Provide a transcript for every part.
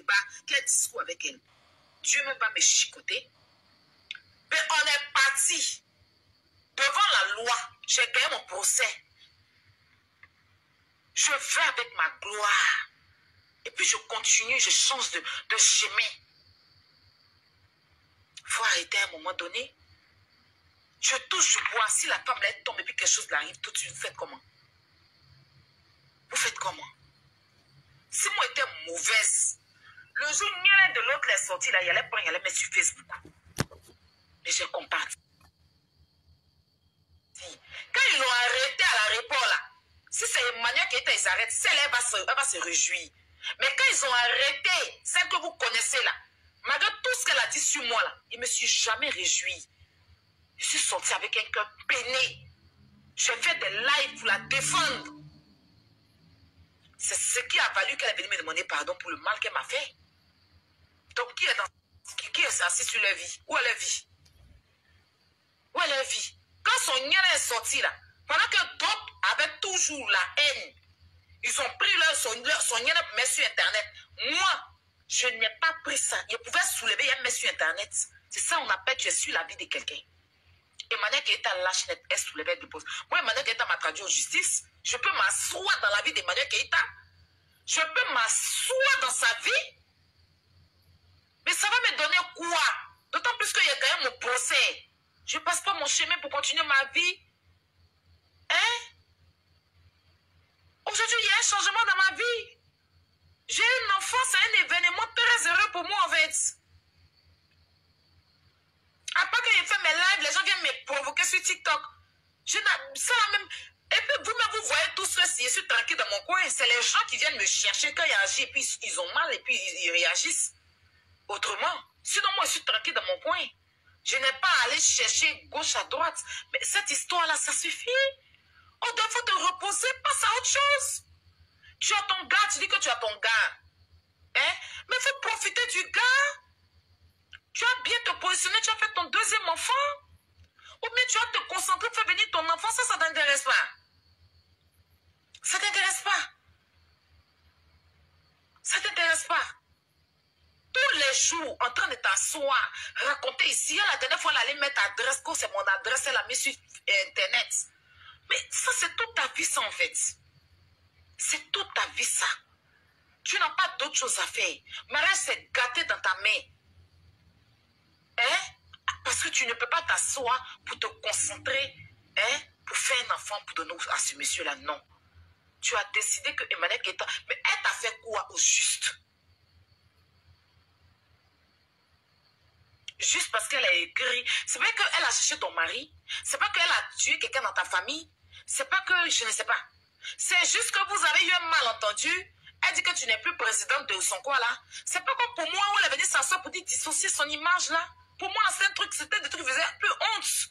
débat, quel discours avec elle. Dieu ne va me chicoter. Mais on est parti devant la loi. J'ai gagné mon procès. Je vais avec ma gloire. Et puis je continue, je change de chemin. Il faut arrêter à un moment donné. Je touche du bois. Si la femme là tombe et puis quelque chose l'arrive, tout de suite, vous faites comment? Vous faites comment? Si moi j'étais mauvaise, le jour où l'un de l'autre est sorti là, il allait prendre, il allait mettre sur Facebook. Mais j'ai comparti. Quand ils l'ont arrêté à l'aéroport là, si c'est Emmanuel qui était, ils arrêtent, celle elle va se réjouir. Mais quand ils ont arrêté, celle que vous connaissez là, malgré tout ce qu'elle a dit sur moi là, je ne me suis jamais réjoui. Je suis sortie avec un cœur peiné. J'ai fait des lives pour la défendre. C'est ce qui a valu qu'elle est venue me demander pardon pour le mal qu'elle m'a fait. Donc, qui est assis sur leur vie? Où elle vit? Où elle vit? Quand son nien est sorti là, pendant que d'autres avaient toujours la haine, ils ont pris son nien et mis sur Internet. Moi, je n'ai pas pris ça. Je pouvais soulever et mettre sur Internet. C'est ça on appelle tu es sur la vie de quelqu'un. Emmanuel Keita lâche net, elle soulevait des poses. Moi, Emmanuel Keita m'a traduit en justice. Je peux m'asseoir dans la vie d'Emmanuel Keita. Je peux m'asseoir dans sa vie. Mais ça va me donner quoi? D'autant plus qu'il y a quand même mon procès. Je ne passe pas mon chemin pour continuer ma vie. Hein? Aujourd'hui, il y a un changement dans ma vie. J'ai une enfant, c'est un événement très heureux pour moi en fait. Après que j'ai fait mes lives, les gens viennent me provoquer sur TikTok. Ça même. Et puis vous-même, vous voyez tout ça, si je suis tranquille dans mon coin, c'est les gens qui viennent me chercher quand ils agissent, et puis ils ont mal, et puis ils réagissent autrement. Sinon, moi, je suis tranquille dans mon coin. Je n'ai pas à aller chercher gauche à droite. Mais cette histoire-là, ça suffit. On doit te reposer, passe à autre chose. Tu as ton gars, tu dis que tu as ton gars. Hein? Mais il faut profiter du gars. Tu as bien te positionner, tu as fait ton deuxième enfant. Ou bien tu vas te concentrer, faire venir ton enfant, ça ne t'intéresse pas. Ça ne t'intéresse pas. Ça ne t'intéresse pas. Tous les jours, en train de t'asseoir, raconter ici, la dernière fois, elle allait mettre adresse, quand c'est mon adresse, elle a mis sur Internet. Mais ça, c'est toute ta vie, ça, en fait. C'est toute ta vie, ça. Tu n'as pas d'autre chose à faire. Mariage, c'est gâté dans ta main. Hein? Parce que tu ne peux pas t'asseoir pour te concentrer, hein, pour faire un enfant, pour donner à ce monsieur-là. Non. Tu as décidé que Emmanuel Keita, mais elle t'a fait quoi au juste? Juste parce qu'elle a écrit. C'est vrai qu'elle a cherché ton mari. C'est pas qu'elle a tué quelqu'un dans ta famille. C'est pas que, je ne sais pas. C'est juste que vous avez eu un malentendu. Elle dit que tu n'es plus présidente de son quoi là. C'est pas comme pour moi où elle est venue s'asseoir pour dire dissocier son image là. Pour moi, c'est un truc, c'était des trucs qui faisaient un peu honte.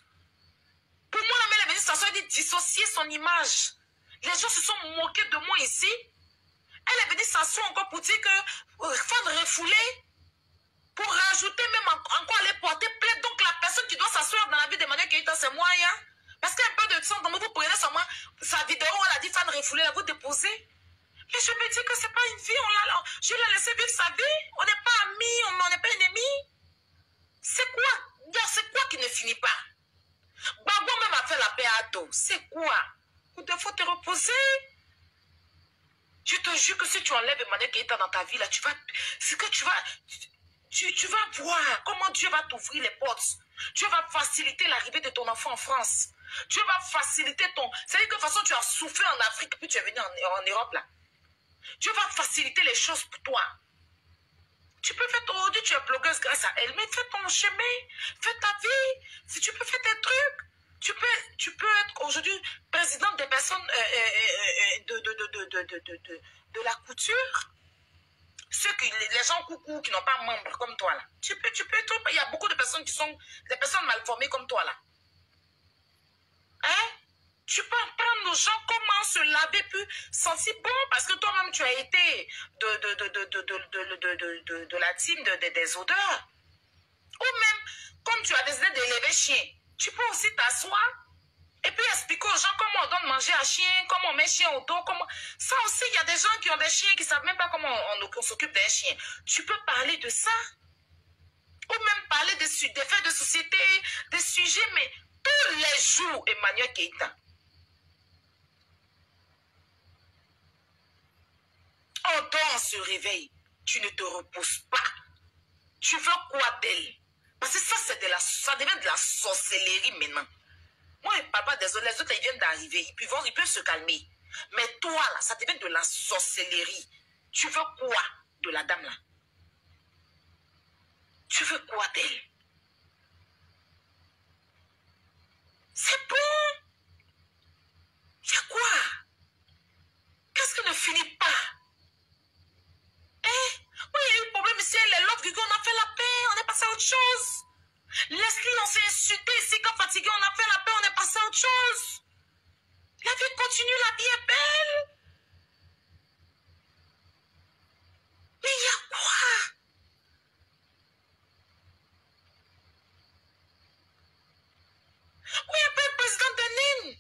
Pour moi, la mère est venue s'asseoir et dit dissocier son image. Les gens se sont moqués de moi ici. Elle est venue s'asseoir encore pour dire que faire refouler, pour rajouter même encore aller porter plainte. Donc la personne qui doit s'asseoir dans la vie d'Emmanuel Keita, c'est moi. Hein? Parce qu'il y a un peu de sang, donc vous prenez sa vidéo, elle a dit fan refouler, vous déposez. Mais je me dis que c'est pas une vie, je l'ai laissé vivre sa vie. On n'est pas amis, on n'est pas ennemis. C'est quoi qui ne finit pas? Babo même a fait la paix à dos. C'est quoi? Il faut te reposer. Je te jure que si tu enlèves Emmanuel Keita dans ta vie, là, tu vas voir comment Dieu va t'ouvrir les portes. Dieu va faciliter l'arrivée de ton enfant en France. Dieu va faciliter ton... C'est-à-dire que de toute façon, tu as souffert en Afrique, puis tu es venu en Europe, là. Dieu va faciliter les choses pour toi. Tu peux faire aujourd'hui, tu es blogueuse grâce à elle, mais fais ton chemin, fais ta vie. Si tu peux faire tes trucs, tu peux être aujourd'hui présidente des personnes de la couture. Les gens coucou qui n'ont pas membre comme toi là. Tu peux être, il y a beaucoup de personnes qui sont des personnes mal formées comme toi là. Hein? Tu peux apprendre aux gens comment se laver plus sentir bon parce que toi-même tu as été de la team des odeurs. Ou même, comme tu as décidé d'élever chien, tu peux aussi t'asseoir Et puis expliquer aux gens comment on donne manger à chien, comment on met chien au dos, comment... Ça aussi, il y a des gens qui ont des chiens qui ne savent même pas comment on s'occupe d'un chien. Tu peux parler de ça. Ou même parler des faits de société, des sujets, mais tous les jours, Emmanuel Keïta. On dort, on se réveille. Tu ne te reposes pas. Tu veux quoi d'elle? Parce que ça devient de la sorcellerie maintenant. Moi, je ne parle pas des autres. Les autres, ils viennent d'arriver. Ils peuvent se calmer. Mais toi, là, ça devient de la sorcellerie. Tu veux quoi de la dame, là? Tu veux quoi d'elle? C'est bon. Il y a quoi? Qu'est-ce qui ne finit pas? Hein? Oui, il y a eu un problème ici. L'autre, on a fait la paix. On est passé à autre chose. Leslie, on s'est insulté ici. Quand fatigué, on a fait la paix. On est passé à autre chose. La vie continue. La vie est belle. Mais il y a quoi? Oui, un peu le président de Nîmes.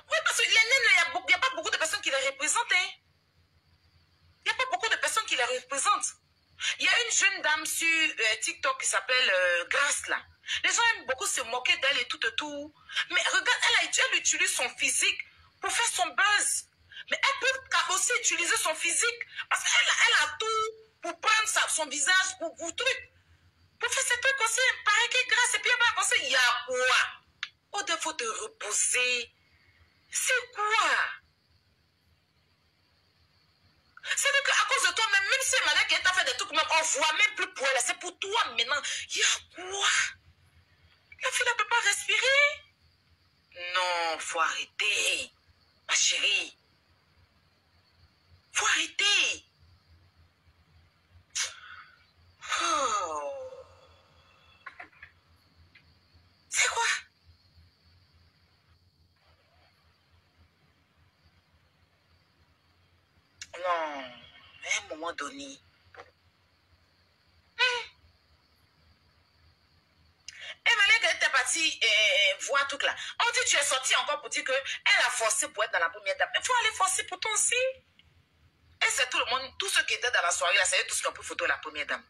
Oui, parce que les Nîmes, il n'y a pas beaucoup de personnes qui les représentent. Hein? Il n'y a pas beaucoup de personnes qui les représentent. Il y a une jeune dame sur TikTok qui s'appelle Grace, là. Les gens aiment beaucoup se moquer d'elle et tout. Mais regarde, elle utilise son physique pour faire son buzz. Mais elle peut aussi utiliser son physique parce qu'elle a tout pour prendre son visage, pour truc. Pour faire ces trucs aussi, il paraît qu'elle est grasse. Et puis elle va penser, il y a quoi? Oh, il faut te reposer. C'est quoi? C'est-à-dire qu'à cause de toi, même si Emmanuel qui t'a fait des trucs, même, on voit même plus pour elle. C'est pour toi maintenant. Il y a quoi? La fille ne peut pas respirer. Non, faut arrêter. Ma chérie. Faut arrêter. Oh. C'est quoi? Non, à un moment donné. Emmanuel, quand elle était partie voir tout là, on dit tu es sorti encore pour dire qu'elle a forcé pour être dans la première table. Il faut aller forcer pour toi aussi. Et c'est tout le monde, tous ceux qui étaient dans la soirée, là, c'est tous qui ont pris photo de la première dame.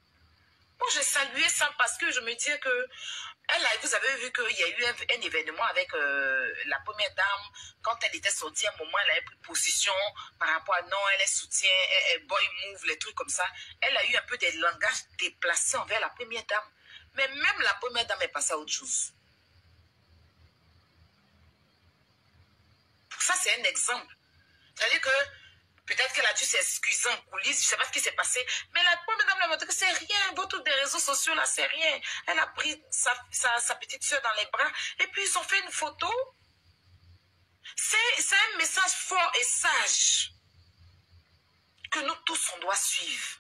Moi, j'ai salué ça parce que je me disais que vous avez vu qu'il y a eu un événement avec la première dame. Quand elle était sortie, à un moment, elle avait pris position par rapport à non, elle est soutien, elle boy move, les trucs comme ça. Elle a eu un peu des langages déplacés envers la première dame. Mais même la première dame est passée à autre chose. Ça, c'est un exemple. C'est-à-dire que peut-être qu'elle a dû s'excuser en coulisses, je ne sais pas ce qui s'est passé. Mais la première dame l'a dit que c'est rien, votre des réseaux sociaux là, c'est rien. Elle a pris sa petite soeur dans les bras et puis ils ont fait une photo. C'est un message fort et sage que nous tous, on doit suivre.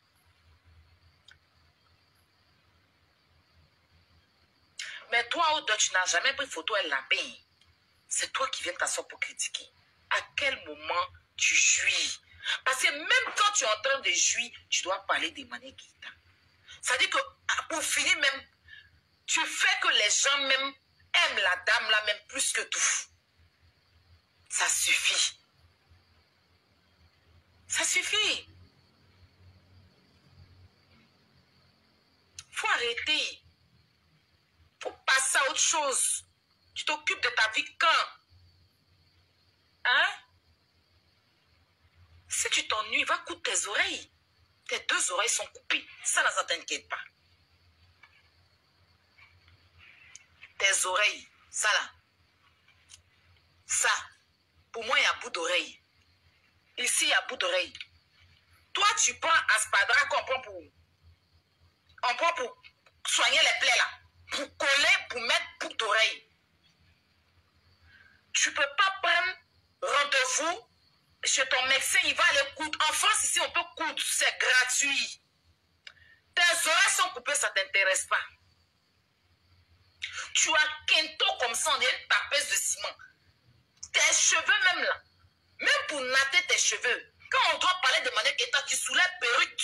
Mais toi, Odo, tu n'as jamais pris photo, elle l'a payé. C'est toi qui viens t'asseoir pour critiquer. À quel moment tu jouis? Parce que même quand tu es en train de jouir, tu dois parler d'Emmanuel Keïta. C'est-à-dire que pour finir même, tu fais que les gens même aiment la dame là même plus que tout. Ça suffit. Ça suffit. Faut arrêter. Faut passer à autre chose. Tu t'occupes de ta vie quand? Hein? Si tu t'ennuies, va coudre tes oreilles. Tes deux oreilles sont coupées. Ça, ne t'inquiète pas. Tes oreilles, ça là. Ça, pour moi, il y a bout d'oreille. Ici, il y a bout d'oreille. Toi, tu prends Aspadra qu'on prend pour soigner les plaies là. Pour coller, pour mettre bout d'oreille. Tu ne peux pas prendre rendez-vous chez ton médecin, il va aller coudre. En France, ici, on peut coudre, c'est gratuit. Tes oreilles sont coupées, ça ne t'intéresse pas. Tu as quinto comme ça, on est une tapeuse de ciment. Tes cheveux même là, même pour natter tes cheveux, Quand on doit parler de manière Keita, tu soulèves perruque,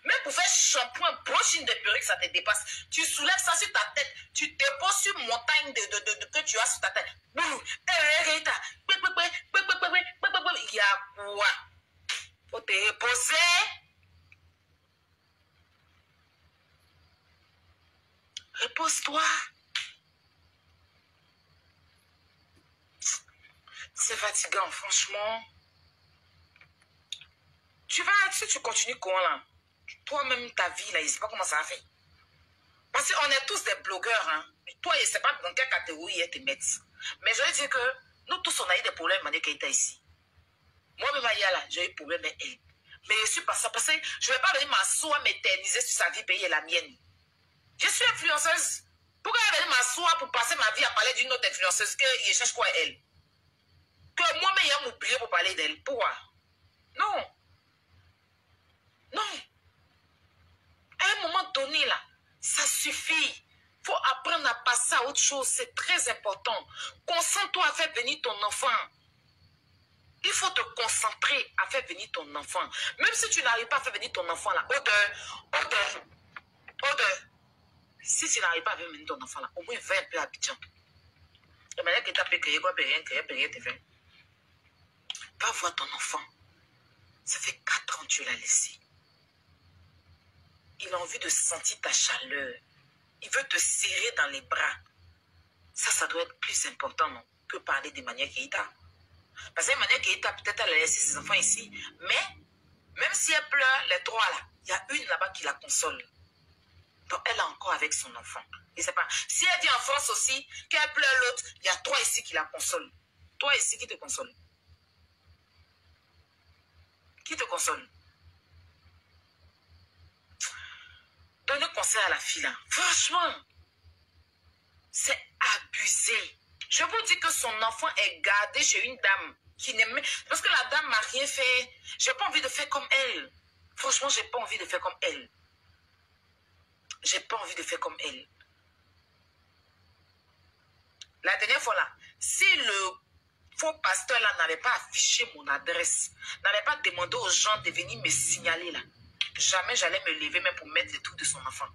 même pour faire shampoing, brochine de perruque, ça te dépasse. Tu soulèves ça sur ta tête, tu te poses sur une montagne que tu as sur ta tête. Keita, il y a quoi? Faut te reposer. Repose-toi. C'est fatigant, franchement. Si tu continues comment là, toi-même ta vie là, je ne sais pas comment ça va faire. Parce qu'on est tous des blogueurs, hein. Toi, je ne sais pas dans quelle catégorie tu te mets. Mais je veux dire que nous tous, on a eu des problèmes avec Keita ici. Moi-même, là, j'ai eu des problèmes avec elle. Mais je suis pas ça parce que je ne vais pas venir m'asseoir, m'éterniser sur sa vie payée la mienne. Je suis influenceuse. Pourquoi elle va venir m'asseoir pour passer ma vie à parler d'une autre influenceuse que je cherche quoi elle? Que moi-même, je vais m'oublier pour parler d'elle. Pourquoi? Non. Non. À un moment donné, là, ça suffit. Il faut apprendre à passer à autre chose. C'est très important. Concentre-toi à faire venir ton enfant. Il faut te concentrer à faire venir ton enfant. Même si tu n'arrives pas à faire venir ton enfant, là, odeur. Si tu n'arrives pas à faire venir ton enfant, là, au moins va un peu à Abidjan. De manière que tu as créé quoi, rien, te fait. Va voir ton enfant. Ça fait 4 ans que tu l'as laissé. Il a envie de sentir ta chaleur. Il veut te serrer dans les bras. Ça doit être plus important, non, que parler de manière Keita. Parce que manière Keita, peut-être elle a laissé ses enfants ici. Mais, même si elle pleure, les 3 là, il y a une là-bas qui la console. Donc, elle est encore avec son enfant. Je sais pas. Si elle vient en France aussi, qu'elle pleure l'autre, il y a 3 ici qui la consolent. Toi ici qui te console. Qui te console? Donne conseil à la fille là. Franchement, c'est abusé. Je vous dis que son enfant est gardé chez une dame qui n'aime... Parce que la dame m'a rien fait. J'ai pas envie de faire comme elle. Franchement, j'ai pas envie de faire comme elle. J'ai pas envie de faire comme elle. La dernière fois là, si le faux pasteur là n'avait pas affiché mon adresse, n'avait pas demandé aux gens de venir me signaler là, jamais j'allais me lever même pour mettre les trucs de son enfant.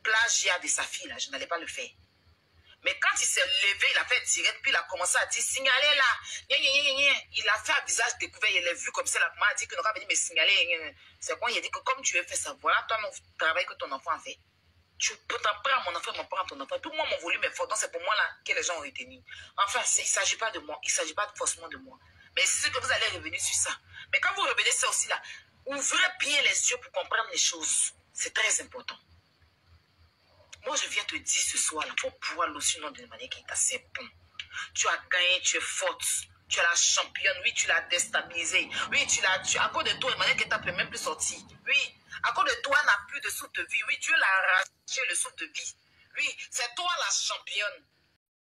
Plagiat de sa fille là, je n'allais pas le faire. Mais quand il s'est levé, il a fait direct, puis il a commencé à dire signaler là. Il a fait un visage découvert, il l'a vu comme ça, là, il a dit que nous va venir me signaler. C'est quoi? Il a dit que comme tu veux faire ça, voilà toi le travail que ton enfant a fait. Tu peux t'en prendre à mon enfant, m'en prendre à ton enfant. Tout moi, mon volume est fort, donc c'est pour moi là que les gens ont retenu. Enfin, il ne s'agit pas de moi, il ne s'agit pas forcément de moi. Mais c'est sûr que vous allez revenir sur ça. Mais quand vous revenez ça aussi là, ouvrez bien les yeux pour comprendre les choses. C'est très important. Moi, je viens te dire ce soir là, pour pouvoir l'oser nom de manière qui est assez bon. Tu as gagné, tu es forte. Tu es la championne, oui, tu l'as déstabilisé. Oui, à cause de toi, manière que tu n'as même plus sorti. Oui, à cause de toi, elle n'a plus de souffle de vie. Oui, Dieu l'a arraché le souffle de vie. Oui, c'est toi la championne.